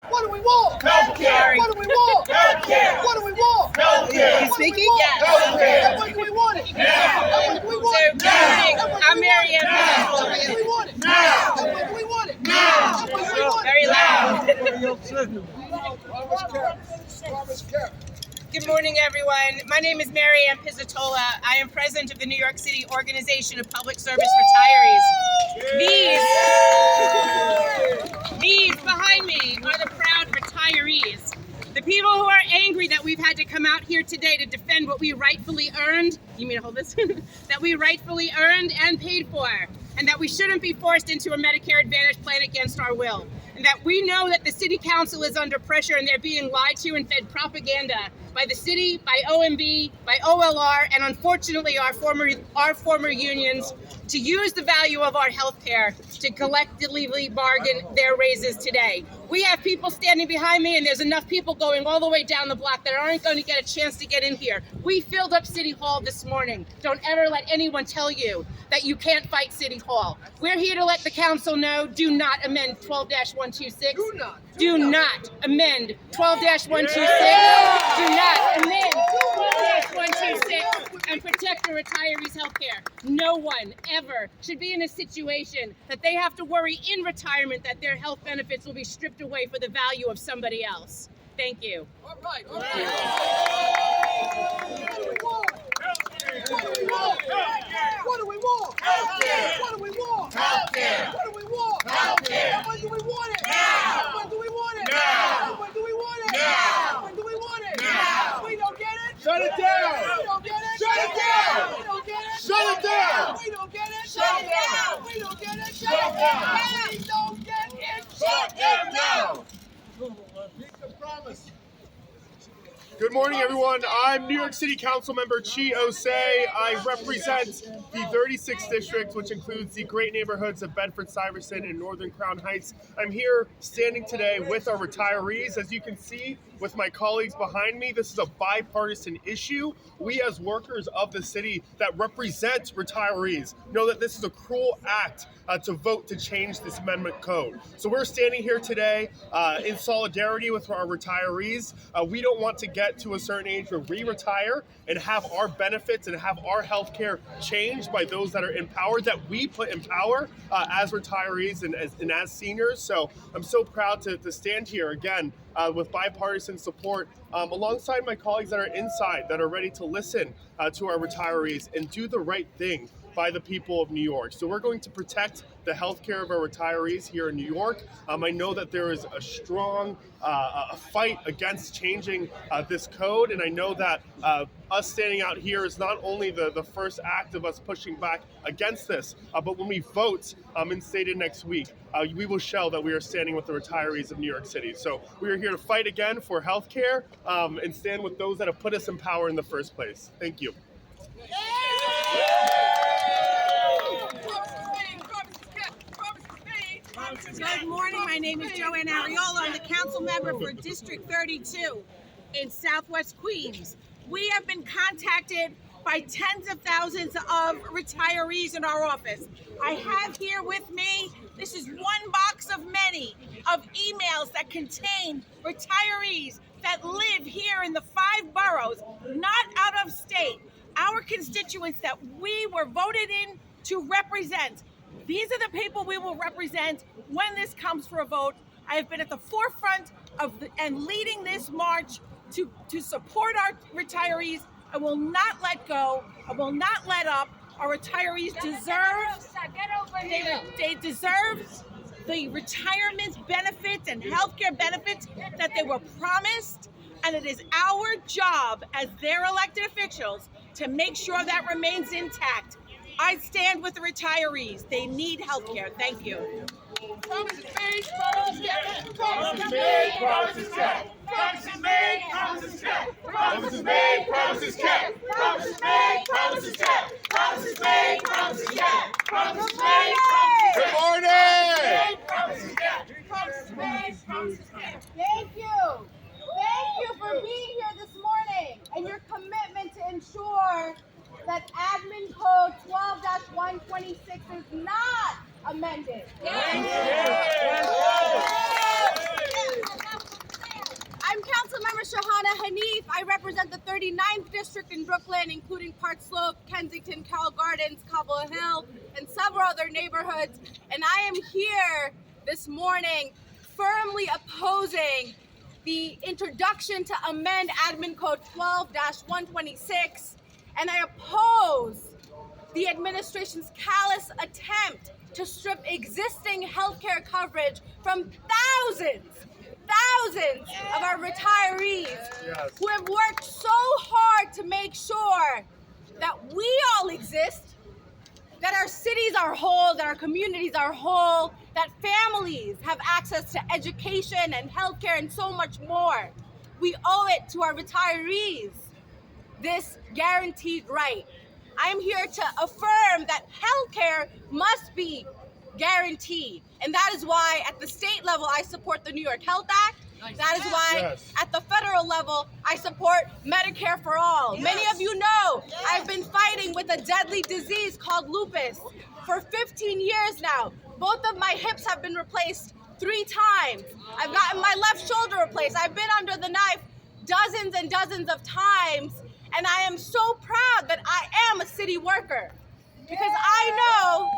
What do we want? Healthcare. What do we want? Healthcare. What do we want? Healthcare. You speaking? Yes. And when do we want it? Now. And when do we want it? Now. I'm Mary Ann. And when do we want it? Now. And when do we want it? Now. And when do we want it? Very loud. Good morning, everyone. My name is Mary Ann Pizzatola. I am president of the New York City Organization of Public Service Retirees. These behind me are the proud retirees. The people who are angry that we've had to come out here today to defend what we rightfully earned, you mean to hold this? That we rightfully earned and paid for, and that we shouldn't be forced into a Medicare Advantage plan against our will. And that we know that the city council is under pressure and they're being lied to and fed propaganda by the city, by OMB, by OLR, and unfortunately our former unions to use the value of our health care to collectively bargain their raises today. We have people standing behind me, and there's enough people going all the way down the block that aren't going to get a chance to get in here. We filled up City Hall this morning. Don't ever let anyone tell you that you can't fight City Hall. We're here to let the council know, do not amend 12-126. Do not amend 12-126. Do not amend 12-126 and protect the retirees' health care. No one ever should be in a situation that they have to worry in retirement that their health benefits will be stripped away for the value of somebody else. Thank you. All right. What do we want? What do we want? What do we want? What do we want? What do we want? And when do we want it? Now. When do we want it? Now. When do we want it? Now. When do we want it? Now. We don't get it. Shut it down. We don't get it. Shut it down. We don't get it. Shut it down. We don't get it. Shut it down. We don't get it. Shut it down. We don't get it. Shut them down. Good morning, everyone. I'm New York City Council Member Chi Osei. I represent the 36th District, which includes the great neighborhoods of Bedford-Stuyvesant and Northern Crown Heights. I'm here standing today with our retirees. As you can see with my colleagues behind me, this is a bipartisan issue. We as workers of the city that represent retirees know that this is a cruel act to vote to change this amendment code. So we're standing here today in solidarity with our retirees. We don't want to get to a certain age where we retire and have our benefits and have our health care changed by those that are in power, that we put in power as retirees and as seniors. So I'm so proud to stand here again with bipartisan support alongside my colleagues that are inside, that are ready to listen to our retirees and do the right thing by the people of New York. So we're going to protect the health care of our retirees here in New York. I know that there is a strong fight against changing this code, and I know that us standing out here is not only the first act of us pushing back against this, but when we vote in stated next week, we will show that we are standing with the retirees of New York City. So we are here to fight again for health care and stand with those that have put us in power in the first place. Thank you. Good morning. My name is Joanne Ariola. I'm the council member for District 32 in Southwest Queens. We have been contacted by tens of thousands of retirees in our office. I have here with me, this is one box of many of emails that contain retirees that live here in the 5 boroughs, not out of state. Our constituents that we were voted in to represent. These are the people we will represent when this comes for a vote. I have been at the forefront of and leading this march to support our retirees. I will not let go. I will not let up. Our retirees they deserve the retirement benefits and healthcare benefits that they were promised. And it is our job as their elected officials to make sure that remains intact. I stand with the retirees. They need health care. Thank you. Promises made, promises kept. Promises made, promises kept. Promises made, promises kept. Promises made, promises kept. Promises made, promises kept. Promises made, promises kept. Promises made, promises kept. Good morning! Promises kept. Promises made, promises kept. Thank you. Thank you for being here this morning and your commitment to ensure that Admin Code 12-126 is not amended. Hanif. I represent the 39th district in Brooklyn, including Park Slope, Kensington, Carroll Gardens, Cobble Hill, and several other neighborhoods. And I am here this morning firmly opposing the introduction to amend Admin Code 12-126, and I oppose the administration's callous attempt to strip existing healthcare coverage from thousands of our retirees who have worked so hard to make sure that we all exist, that our cities are whole, that our communities are whole, that families have access to education and healthcare and so much more. We owe it to our retirees, this guaranteed right. I am here to affirm that healthcare must be guaranteed. And that is why at the state level, I support the New York Health Act. That is why at the federal level, I support Medicare for all. Many of you know I've been fighting with a deadly disease called lupus for 15 years now. Both of my hips have been replaced 3 times. I've gotten my left shoulder replaced. I've been under the knife dozens and dozens of times. And I am so proud that I am a city worker, because I know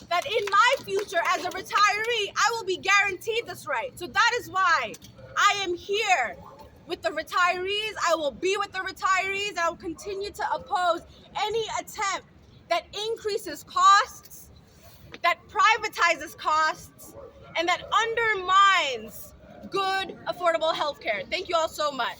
that in my future as a retiree, I will be guaranteed this right. So that is why I am here with the retirees. I will be with the retirees, and I will continue to oppose any attempt that increases costs, that privatizes costs, and that undermines good, affordable health care. Thank you all so much.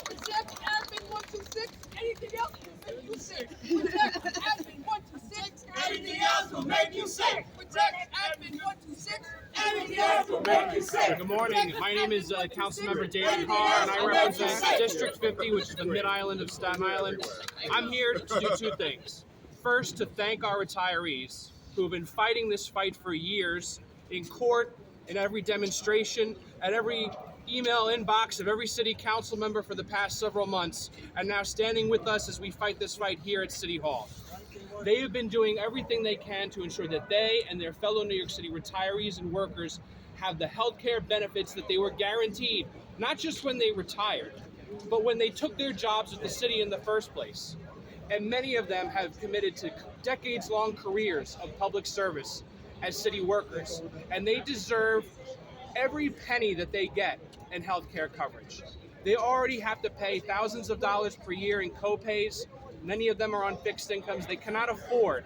Reject Admin 126. Anything else will make you sick. Reject Admin 126. Anything else will make you sick. Reject Admin 126. Anything else will make you sick. Good morning. My name is Councilmember David Carr, and I represent District 50, which is the Mid-Island of Staten Island. I'm here to do 2 things. First, to thank our retirees who have been fighting this fight for years in court, in every demonstration, at every email inbox of every city council member for the past several months, and now standing with us as we fight this fight here at City Hall. They have been doing everything they can to ensure that they and their fellow New York City retirees and workers have the health care benefits that they were guaranteed, not just when they retired, but when they took their jobs at the city in the first place. And many of them have committed to decades-long careers of public service as city workers, and they deserve every penny that they get in healthcare coverage. They already have to pay thousands of dollars per year in co-pays. Many of them are on fixed incomes. They cannot afford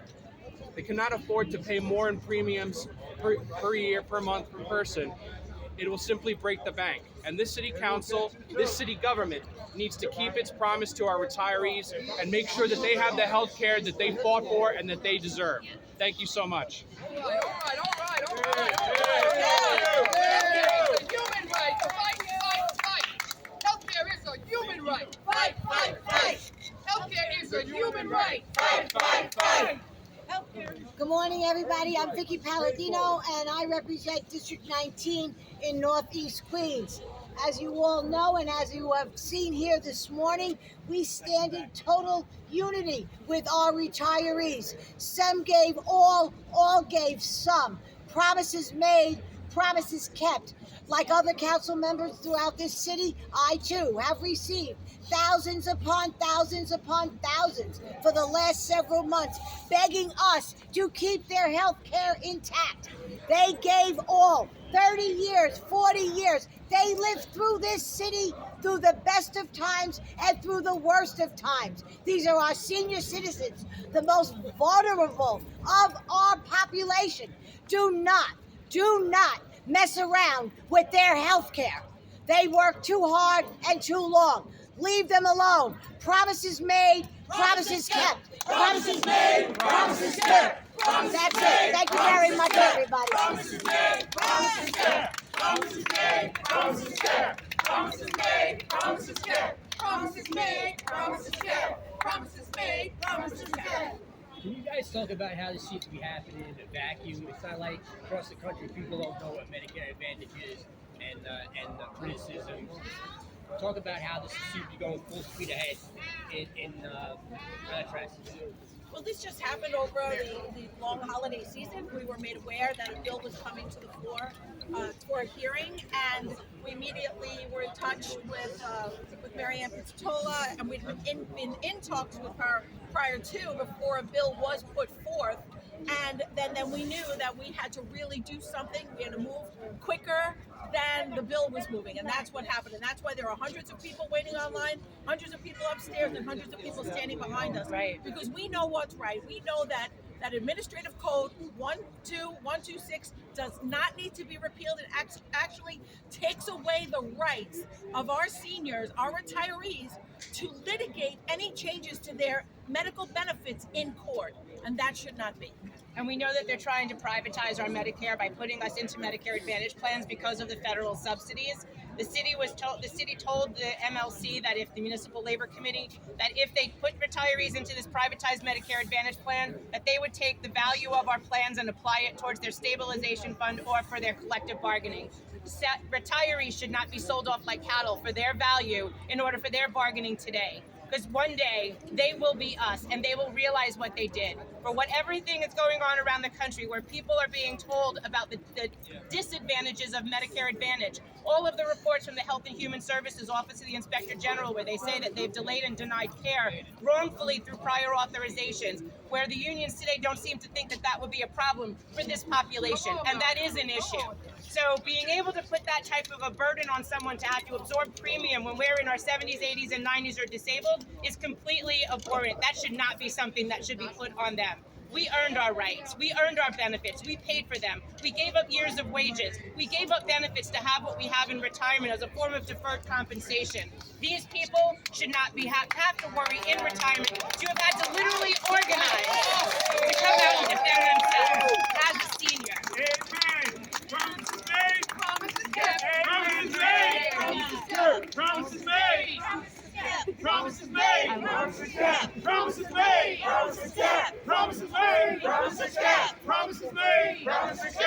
to pay more in premiums per year, per month, per person. It will simply break the bank. And this city council, this city government needs to keep its promise to our retirees and make sure that they have the health care that they fought for and that they deserve. Thank you so much. All right. It's a human right to fight. Healthcare is a human right. Fight. Healthcare is a human right. Fight. Good morning, everybody. I'm Vicky Palladino, and I represent District 19 in Northeast Queens. As you all know, and as you have seen here this morning, we stand in total unity with our retirees. Some gave all gave some. Promises made, promises kept. Like other council members throughout this city, I too have received thousands upon thousands upon thousands for the last several months, begging us to keep their health care intact. They gave all, 30 years, 40 years. They lived through this city through the best of times and through the worst of times. These are our senior citizens, the most vulnerable of our population. Do not mess around with their health care. They work too hard and too long. Leave them alone. Promises made, promises kept. Promises made, promises kept. That's it. Thank you very much, everybody. Promises made, promises kept. Promises made, promises kept. Promises made, promises kept. Promises made, promises kept. Promises made, promises kept. Can you guys talk about how this seems to be happening in a vacuum? It's not like across the country people don't know what Medicare Advantage is and the criticism. Talk about how this seems to be going full speed ahead in contrast. Well, this just happened over the long holiday season. We were made aware that a bill was coming to the floor for a hearing, and we immediately were in touch with Marianne Pizzatola, and we'd been in talks with her prior to, before a bill was put forth. And then we knew that we had to really do something. We had to move quicker than the bill was moving, and that's what happened. And that's why there are hundreds of people waiting online, hundreds of people upstairs, and hundreds of people standing behind us. Right. Because we know what's right. We know that Administrative Code 12126 does not need to be repealed. It actually takes away the rights of our seniors, our retirees, to litigate any changes to their medical benefits in court, and that should not be. And we know that they're trying to privatize our Medicare by putting us into Medicare Advantage plans because of the federal subsidies. The city told the MLC that if the Municipal Labor Committee, that if they put retirees into this privatized Medicare Advantage plan, that they would take the value of our plans and apply it towards their stabilization fund or for their collective bargaining. Retirees should not be sold off like cattle for their value in order for their bargaining today. Because one day they will be us and they will realize what they did. For what everything is going on around the country where people are being told about the disadvantages of Medicare Advantage. All of the reports from the Health and Human Services Office of the Inspector General where they say that they've delayed and denied care wrongfully through prior authorizations, where the unions today don't seem to think that that would be a problem for this population, and that is an issue. So being able to put that type of a burden on someone to have to absorb premium when we're in our 70s, 80s, and 90s or disabled is completely abhorrent. That should not be something that should be put on them. We earned our rights. We earned our benefits. We paid for them. We gave up years of wages. We gave up benefits to have what we have in retirement as a form of deferred compensation. These people should not be have to worry in retirement to have had to literally organize to come out and defend themselves as a senior. Amen. Promises made. Promises kept. Promises made. Promises made. Promises made. Promises kept. Promises made. Promises kept. Promises made. Promises kept. Promises made. Promises kept.